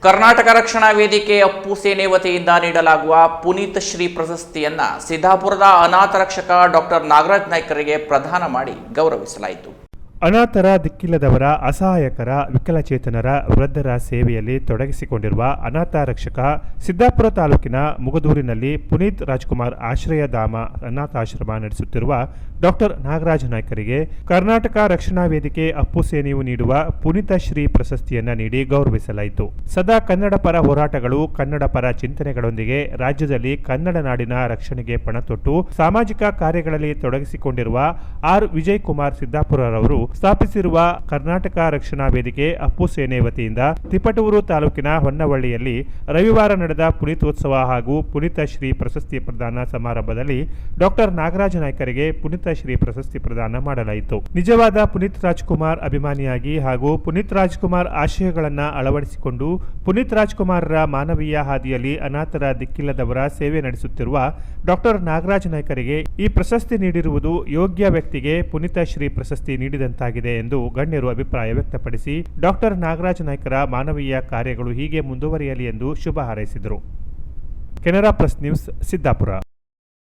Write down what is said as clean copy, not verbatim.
ಕರ್ನಾಟಕ ರಕ್ಷಣಾ ವೇದಿಕೆ ಅಪ್ಪು ಸೇನೆ ವತಿಯಿಂದ ನೀಡಲಾಗುವ ಪುನೀತ್ ಶ್ರೀ ಪ್ರಶಸ್ತಿಯನ್ನ ಸಿದ್ದಾಪುರದ ಅನಾಥ ರಕ್ಷಕ ಡಾಕ್ಟರ್ ನಾಗರಾಜ್ ನಾಯ್ಕರಿಗೆ ಪ್ರದಾನ ಮಾಡಿ ಗೌರವಿಸಲಾಯಿತು. ಅನಾಥರ, ದಿಕ್ಕಿಲ್ಲದವರ, ಅಸಹಾಯಕರ, ವಿಕಲಚೇತನರ, ವೃದ್ಧರ ಸೇವೆಯಲ್ಲಿ ತೊಡಗಿಸಿಕೊಂಡಿರುವ ಅನಾಥ ರಕ್ಷಕ ಸಿದ್ದಾಪುರ ತಾಲೂಕಿನ ಮುಗದೂರಿನಲ್ಲಿ ಪುನೀತ್ ರಾಜ್ಕುಮಾರ್ ಆಶ್ರಯಧಾಮ ಅನಾಥಾಶ್ರಮ ನಡೆಸುತ್ತಿರುವ ಡಾಕ್ಟರ್ ನಾಗರಾಜ್ ನಾಯ್ಕರಿಗೆ ಕರ್ನಾಟಕ ರಕ್ಷಣಾ ವೇದಿಕೆ ಅಪ್ಪು ಸೇನೆಯು ನೀಡುವ ಪುನೀತ ಶ್ರೀ ಪ್ರಶಸ್ತಿಯನ್ನ ನೀಡಿ ಗೌರವಿಸಲಾಯಿತು. ಸದಾ ಕನ್ನಡ ಪರ ಹೋರಾಟಗಳು, ಕನ್ನಡ ಪರ ಚಿಂತನೆಗಳೊಂದಿಗೆ ರಾಜ್ಯದಲ್ಲಿ ಕನ್ನಡ ನಾಡಿನ ರಕ್ಷಣೆಗೆ ಪಣತೊಟ್ಟು ಸಾಮಾಜಿಕ ಕಾರ್ಯಗಳಲ್ಲಿ ತೊಡಗಿಸಿಕೊಂಡಿರುವ ಆರ್ ವಿಜಯ್ ಕುಮಾರ್ ಸಿದ್ದಾಪುರರವರು ಸ್ಥಾಪಿಸಿರುವ ಕರ್ನಾಟಕ ರಕ್ಷಣಾ ವೇದಿಕೆ ಅಪ್ಪು ಸೇನೆ ವತಿಯಿಂದ ತಿಪಟೂರು ತಾಲೂಕಿನ ಹೊನ್ನವಳ್ಳಿಯಲ್ಲಿ ರವಿವಾರ ನಡೆದ ಪುನೀತೋತ್ಸವ ಹಾಗೂ ಪುನೀತ ಶ್ರೀ ಪ್ರಶಸ್ತಿ ಪ್ರದಾನ ಸಮಾರಂಭದಲ್ಲಿ ಡಾಕ್ಟರ್ ನಾಗರಾಜ್ ನಾಯ್ಕರಿಗೆ ಪುನೀತ ಶ್ರೀ ಪ್ರಶಸ್ತಿ ಪ್ರದಾನ ಮಾಡಲಾಯಿತು. ನಿಜವಾದ ಪುನೀತ್ ರಾಜ್ಕುಮಾರ್ ಅಭಿಮಾನಿಯಾಗಿ ಹಾಗೂ ಪುನೀತ್ ರಾಜ್ಕುಮಾರ್ ಆಶಯಗಳನ್ನು ಅಳವಡಿಸಿಕೊಂಡು ಪುನೀತ್ ರಾಜ್ಕುಮಾರ್ರ ಮಾನವೀಯ ಹಾದಿಯಲ್ಲಿ ಅನಾಥರ, ದಿಕ್ಕಿಲ್ಲದವರ ಸೇವೆ ನಡೆಸುತ್ತಿರುವ ಡಾಕ್ಟರ್ ನಾಗರಾಜ್ ನಾಯ್ಕರಿಗೆ ಈ ಪ್ರಶಸ್ತಿ ನೀಡಿರುವುದು ಯೋಗ್ಯ ವ್ಯಕ್ತಿಗೆ ಪುನೀತ ಶ್ರೀ ಪ್ರಶಸ್ತಿ ನೀಡಿದಂತಾಗಿದೆ ಎಂದು ಗಣ್ಯರು ಅಭಿಪ್ರಾಯ ವ್ಯಕ್ತಪಡಿಸಿ ಡಾಕ್ಟರ್ ನಾಗರಾಜ್ ನಾಯ್ಕರ ಮಾನವೀಯ ಕಾರ್ಯಗಳು ಹೀಗೆ ಮುಂದುವರಿಯಲಿ ಎಂದು ಶುಭ ಹಾರೈಸಿದರು. Canara press news, Siddapura.